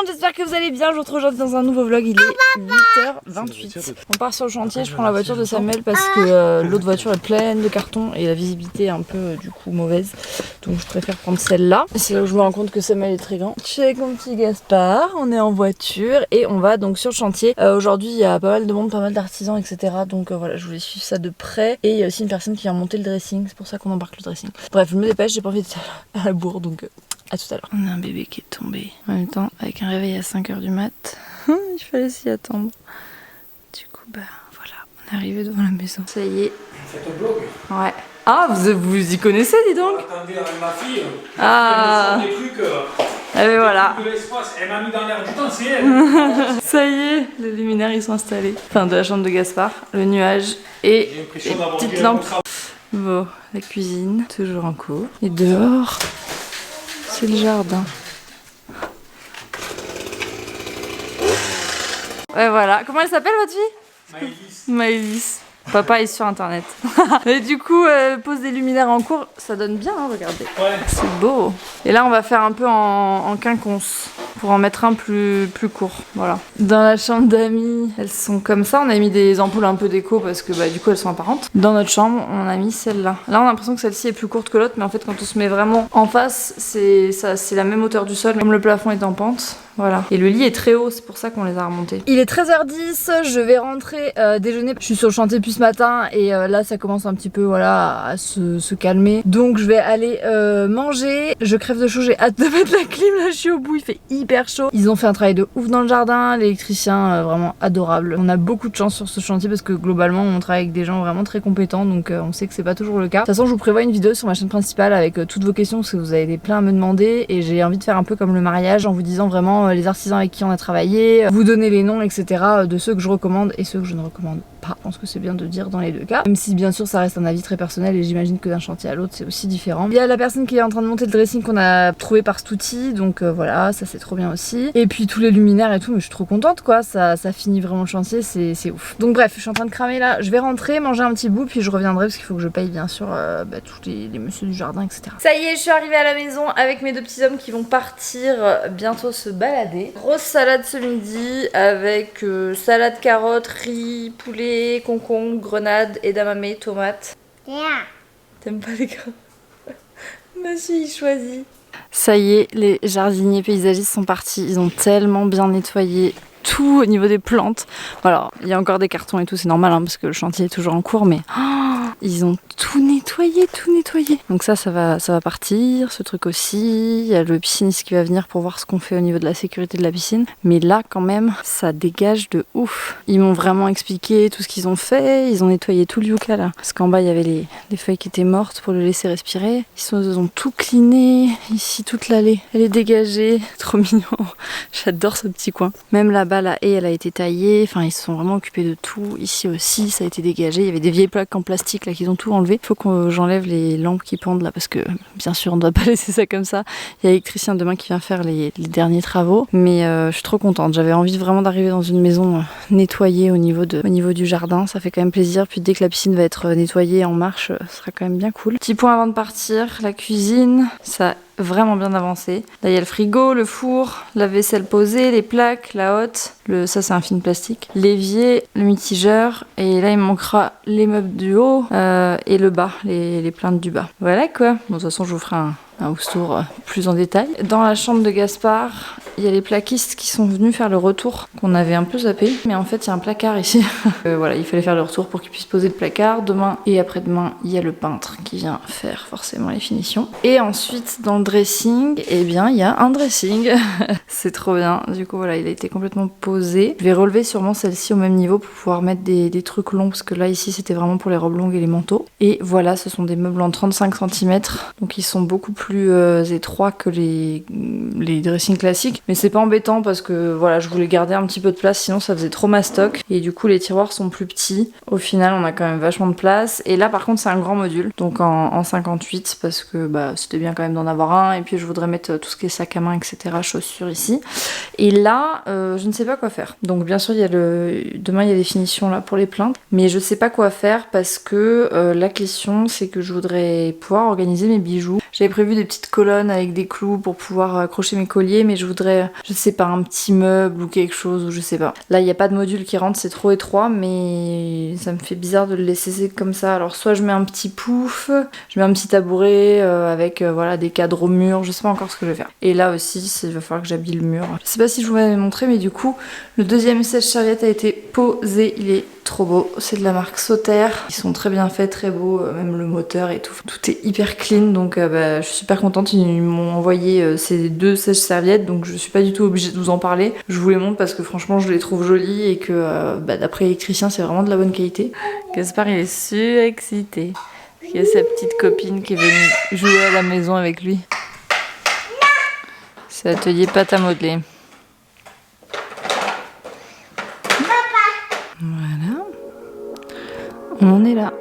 j'espère que vous allez bien. Je vous retrouve aujourd'hui dans un nouveau vlog. Il est 8h28. On part sur le chantier, je prends la voiture de Samuel parce que l'autre voiture est pleine de cartons et la visibilité est un peu du coup mauvaise. Donc je préfère prendre celle-là. C'est là où je me rends compte que Samuel est très grand. Je suis avec mon petit Gaspard, on est en voiture et on va donc sur le chantier. Aujourd'hui il y a pas mal de monde, pas mal d'artisans, etc. Donc voilà, je voulais suivre ça de près. Et il y a aussi une personne qui vient monter le dressing, c'est pour ça qu'on embarque le dressing. Bref, je me dépêche, j'ai pas envie d'être à la bourre donc à tout à l'heure. On a un bébé qui est tombé. En même temps, avec un réveil à 5h du mat, il fallait s'y attendre. Du coup, bah voilà, on est arrivé devant la maison. Ça y est. Faites un blog. Ouais. Ah, vous y connaissez, dis donc. Attendez, avec ma fille. Ah. Des trucs. Et ben voilà. De l'espace. Elle m'a mis dans l'air du temps, c'est elle. Ça y est, les luminaires ils sont installés. Enfin, de la chambre de Gaspard, le nuage et les petites lampes. Bon, la cuisine, toujours en cours. Et dehors, c'est le jardin. Ouais, voilà. Comment elle s'appelle votre fille? Maëlys. Papa est sur internet. Et du coup, pose des luminaires en cours, ça donne bien, hein, regardez. Ouais. C'est beau. Et là, on va faire un peu en quinconce pour en mettre un plus court. Voilà. Dans la chambre d'amis, elles sont comme ça. On a mis des ampoules un peu déco parce que bah, du coup, elles sont apparentes. Dans notre chambre, on a mis celle-là. Là, on a l'impression que celle-ci est plus courte que l'autre, mais en fait, quand on se met vraiment en face, c'est la même hauteur du sol, comme le plafond est en pente. Voilà. Et le lit est très haut, c'est pour ça qu'on les a remontés. Il est 13h10, je vais rentrer déjeuner. Je suis sur le chantier depuis ce matin et là ça commence un petit peu voilà, à se calmer. Donc je vais aller manger. Je crève de chaud, j'ai hâte de mettre la clim. Là je suis au bout, il fait hyper chaud. Ils ont fait un travail de ouf dans le jardin. L'électricien vraiment adorable. On a beaucoup de chance sur ce chantier parce que globalement on travaille avec des gens vraiment très compétents. Donc on sait que c'est pas toujours le cas. De toute façon je vous prévois une vidéo sur ma chaîne principale avec toutes vos questions parce que vous avez des plein à me demander. Et j'ai envie de faire un peu comme le mariage en vous disant vraiment les artisans avec qui on a travaillé, vous donner les noms, etc. de ceux que je recommande et ceux que je ne recommande pas. Je pense que c'est bien de dire dans les deux cas. Même si bien sûr ça reste un avis très personnel et j'imagine que d'un chantier à l'autre c'est aussi différent. Il y a la personne qui est en train de monter le dressing qu'on a trouvé par cet outil, donc voilà, ça c'est trop bien aussi. Et puis tous les luminaires et tout, mais je suis trop contente quoi, ça finit vraiment le chantier, c'est ouf. Donc bref, je suis en train de cramer là, je vais rentrer, manger un petit bout, puis je reviendrai parce qu'il faut que je paye bien sûr tous les messieurs du jardin, etc. Ça y est, je suis arrivée à la maison avec mes deux petits hommes qui vont partir bientôt se balader. Grosse salade ce midi avec salade carottes, riz, poulet, concombre, grenade, edamame, tomate. T'aimes pas les carottes? Monsieur il choisit. Ça y est, les jardiniers paysagistes sont partis. Ils ont tellement bien nettoyé tout au niveau des plantes. Alors, il y a encore des cartons et tout, c'est normal hein, parce que le chantier est toujours en cours, mais ils ont tout nettoyé, tout nettoyé. Donc ça va partir, ce truc aussi. Il y a le pisciniste qui va venir pour voir ce qu'on fait au niveau de la sécurité de la piscine. Mais là, quand même, ça dégage de ouf. Ils m'ont vraiment expliqué tout ce qu'ils ont fait. Ils ont nettoyé tout le yucca là. Parce qu'en bas, il y avait les feuilles qui étaient mortes pour le laisser respirer. Ils ont tout cleané. Ici, toute l'allée, elle est dégagée. Trop mignon. J'adore ce petit coin. Même là-bas, la haie, elle a été taillée. Enfin, ils se sont vraiment occupés de tout. Ici aussi, ça a été dégagé. Il y avait des vieilles plaques en plastique là qu'ils ont tout enlevé. Il faut que j'enlève les lampes qui pendent là parce que bien sûr on ne doit pas laisser ça comme ça. Il y a l'électricien demain qui vient faire les derniers travaux. Mais je suis trop contente. J'avais envie vraiment d'arriver dans une maison nettoyée au niveau du jardin. Ça fait quand même plaisir. Puis dès que la piscine va être nettoyée en marche, ce sera quand même bien cool. Petit point avant de partir, la cuisine, ça vraiment bien avancé. Là il y a le frigo, le four, la vaisselle posée, les plaques, la hotte, ça c'est un film plastique, l'évier, le mitigeur et là il me manquera les meubles du haut et le bas, les plaintes du bas. Voilà quoi. Bon, de toute façon je vous ferai un house tour plus en détail. Dans la chambre de Gaspard, il y a les plaquistes qui sont venus faire le retour qu'on avait un peu zappé. Mais en fait, il y a un placard ici. Voilà, il fallait faire le retour pour qu'ils puissent poser le placard. Demain et après-demain, il y a le peintre qui vient faire forcément les finitions. Et ensuite, dans le dressing, eh bien, il y a un dressing. C'est trop bien. Du coup, voilà, il a été complètement posé. Je vais relever sûrement celle-ci au même niveau pour pouvoir mettre des trucs longs parce que là, ici, c'était vraiment pour les robes longues et les manteaux. Et voilà, ce sont des meubles en 35 cm. Donc, ils sont beaucoup plus étroits que les dressings classiques. Mais c'est pas embêtant parce que voilà, je voulais garder un petit peu de place, sinon ça faisait trop mastoc. Et du coup, les tiroirs sont plus petits. Au final, on a quand même vachement de place. Et là, par contre, c'est un grand module. Donc en 58 parce que bah, c'était bien quand même d'en avoir un. Et puis, je voudrais mettre tout ce qui est sac à main, etc. chaussures ici. Et là, je ne sais pas quoi faire. Donc bien sûr, demain, il y a des finitions là pour les plaintes. Mais je sais pas quoi faire parce que la question, c'est que je voudrais pouvoir organiser mes bijoux. J'avais prévu des petites colonnes avec des clous pour pouvoir accrocher mes colliers, mais je voudrais mettrais, je sais pas, un petit meuble ou quelque chose, ou je sais pas. Là, il n'y a pas de module qui rentre, c'est trop étroit, mais ça me fait bizarre de le laisser comme ça. Alors, soit je mets un petit pouf, je mets un petit tabouret avec voilà, des cadres au mur, je sais pas encore ce que je vais faire. Et là aussi, il va falloir que j'habille le mur. Je sais pas si je vous l'avais montré, mais du coup, le deuxième sèche-serviette a été posé. Il est trop beau. C'est de la marque Sauter. Ils sont très bien faits, très beaux, même le moteur et tout. Tout est hyper clean, donc je suis super contente. Ils m'ont envoyé ces 2 sèche-serviettes, donc je suis pas du tout obligée de vous en parler. Je vous les montre parce que franchement, je les trouve jolies et que d'après l'électricien, c'est vraiment de la bonne qualité. Gaspard, il est surexcité. Parce qu'il y a sa petite copine qui est venue jouer à la maison avec lui. C'est l'atelier pâte à modeler. Voilà. On en est là.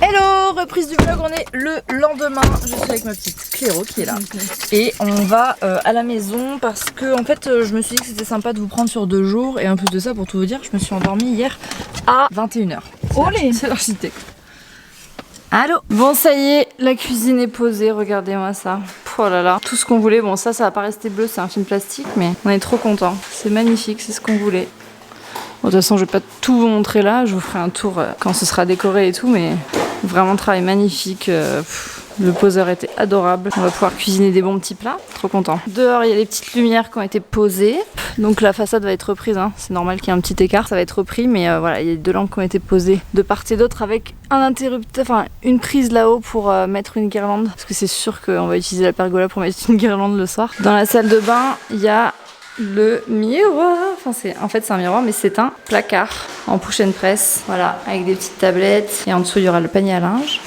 Hello, reprise du vlog, on est le lendemain, je suis avec ma petite Cléro qui est là et on va à la maison parce que en fait je me suis dit que c'était sympa de vous prendre sur 2 jours et en plus de ça pour tout vous dire je me suis endormie hier à 21h. Olé, c'est l'architecte. Allô. Bon ça y est, la cuisine est posée, regardez-moi ça. Oh là là, tout ce qu'on voulait, bon ça va pas rester bleu, c'est un film plastique mais on est trop contents. C'est magnifique, c'est ce qu'on voulait. Bon, de toute façon je vais pas tout vous montrer là, je vous ferai un tour quand ce sera décoré et tout mais... Vraiment travail magnifique, le poseur était adorable. On va pouvoir cuisiner des bons petits plats, trop content. Dehors il y a les petites lumières qui ont été posées. Donc la façade va être reprise, hein. C'est normal qu'il y ait un petit écart, ça va être repris. Mais voilà, il y a 2 lampes qui ont été posées de part et d'autre avec un interrupteur, enfin une prise là-haut pour mettre une guirlande. Parce que c'est sûr qu'on va utiliser la pergola pour mettre une guirlande le soir. Dans la salle de bain, il y a le miroir, en fait c'est un miroir mais c'est un placard en push and press, voilà, avec des petites tablettes et en dessous il y aura le panier à linge,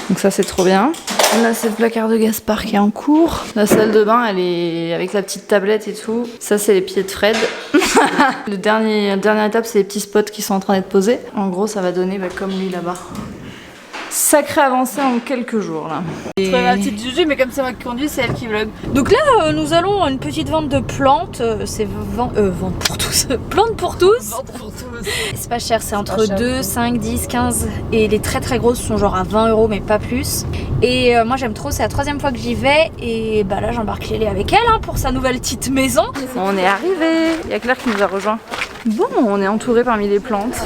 donc ça c'est trop bien. Là c'est le placard de Gaspard qui est en cours. La salle de bain elle est avec la petite tablette et tout, ça c'est les pieds de Fred. La dernière étape c'est les petits spots qui sont en train d'être posés. En gros ça va donner comme lui là-bas. Sacré avancée en quelques jours là. Je trouve ma petite Juju, mais comme c'est moi qui conduis, c'est elle qui vlog. Donc là, nous allons à une petite vente de plantes. C'est vente pour tous. Plantes pour tous. Vente pour tous. C'est pas cher, c'est entre 2, 5, 10, 15. Et les très très grosses sont genre à 20 € mais pas plus. Et moi j'aime trop, c'est la 3e fois que j'y vais. Et bah là j'embarque Lélé avec elle pour sa nouvelle petite maison. On est arrivé. Il y a Claire qui nous a rejoint. Bon, on est entouré parmi les plantes.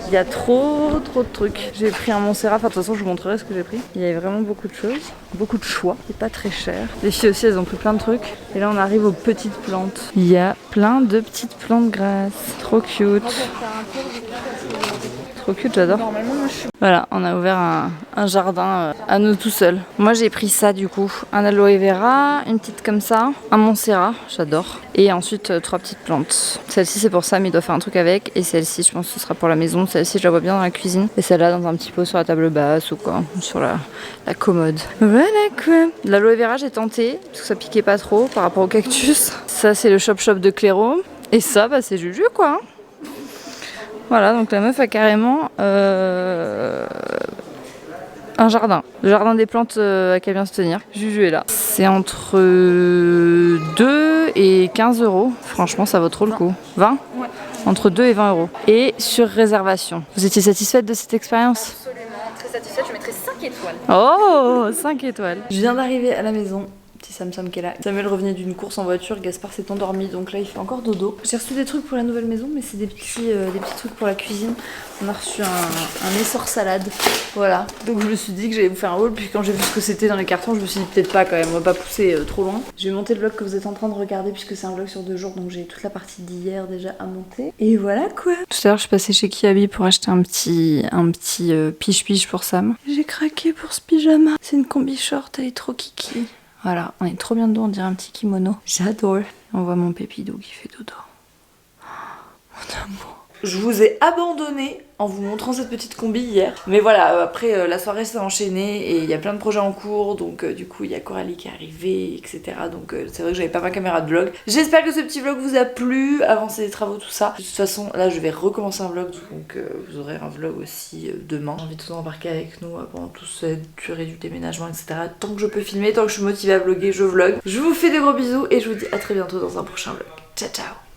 Il y a trop de trucs. J'ai pris un Montserrat, enfin de toute façon je vous montrerai ce que j'ai pris. Il y avait vraiment beaucoup de choses, beaucoup de choix, c'est pas très cher. Les filles aussi elles ont pris plein de trucs. Et là on arrive aux petites plantes. Il y a plein de petites plantes grasses. Trop cute. Trop cute, j'adore. Voilà, on a ouvert un jardin à nous tout seuls. Moi j'ai pris ça du coup. Un aloe vera, une petite comme ça, un Montserrat, j'adore. Et ensuite 3 petites plantes. Celle-ci c'est pour ça mais il doit faire un truc avec. Et celle-ci je pense que ce sera pour la maison. Celle-ci je la vois bien dans la cuisine. Et celle-là dans un petit pot sur la table basse ou quoi, sur la commode. Voilà quoi. L'aloe vera j'ai tenté parce que ça piquait pas trop par rapport au cactus. Ça c'est le shop de Cléro. Et ça bah c'est Juju quoi. Voilà, donc la meuf a carrément un jardin. Le jardin des plantes à qu'elle vient se tenir. Juju est là. C'est entre 2 et 15 €. Franchement, ça vaut trop le coup. 20 ? Ouais. Entre 2 et 20 €. Et sur réservation. Vous étiez satisfaite de cette expérience ? Absolument, très satisfaite. Je mettrais 5 étoiles. Oh, 5 étoiles. Je viens d'arriver à la maison. Petit Sam qui est là. Samuel revenait d'une course en voiture, Gaspard s'est endormi donc là il fait encore dodo. J'ai reçu des trucs pour la nouvelle maison mais c'est des petits trucs pour la cuisine. On a reçu un essor salade, voilà. Donc je me suis dit que j'allais vous faire un haul puis quand j'ai vu ce que c'était dans les cartons je me suis dit peut-être pas quand même, on va pas pousser trop loin. Je vais monter le vlog que vous êtes en train de regarder puisque c'est un vlog sur 2 jours donc j'ai toute la partie d'hier déjà à monter. Et voilà quoi. Tout à l'heure je suis passée chez Kiabi pour acheter un petit piche-piche pour Sam. J'ai craqué pour ce pyjama. C'est une combi short, elle est trop kiki. Voilà, on est trop bien dedans, on dirait un petit kimono. J'adore. On voit mon pépidou qui fait dodo. Oh, mon amour. Je vous ai abandonné en vous montrant cette petite combi hier. Mais voilà, après la soirée s'est enchaînée et il y a plein de projets en cours, donc du coup il y a Coralie qui est arrivée, etc. Donc c'est vrai que j'avais pas ma caméra de vlog. J'espère que ce petit vlog vous a plu, avancer les travaux, tout ça. De toute façon, là je vais recommencer un vlog, donc vous aurez un vlog aussi demain. J'ai envie de tout embarquer avec nous pendant toute cette durée du déménagement, etc. Tant que je peux filmer, tant que je suis motivée à vlogger, je vlog. Je vous fais des gros bisous et je vous dis à très bientôt dans un prochain vlog. Ciao ciao.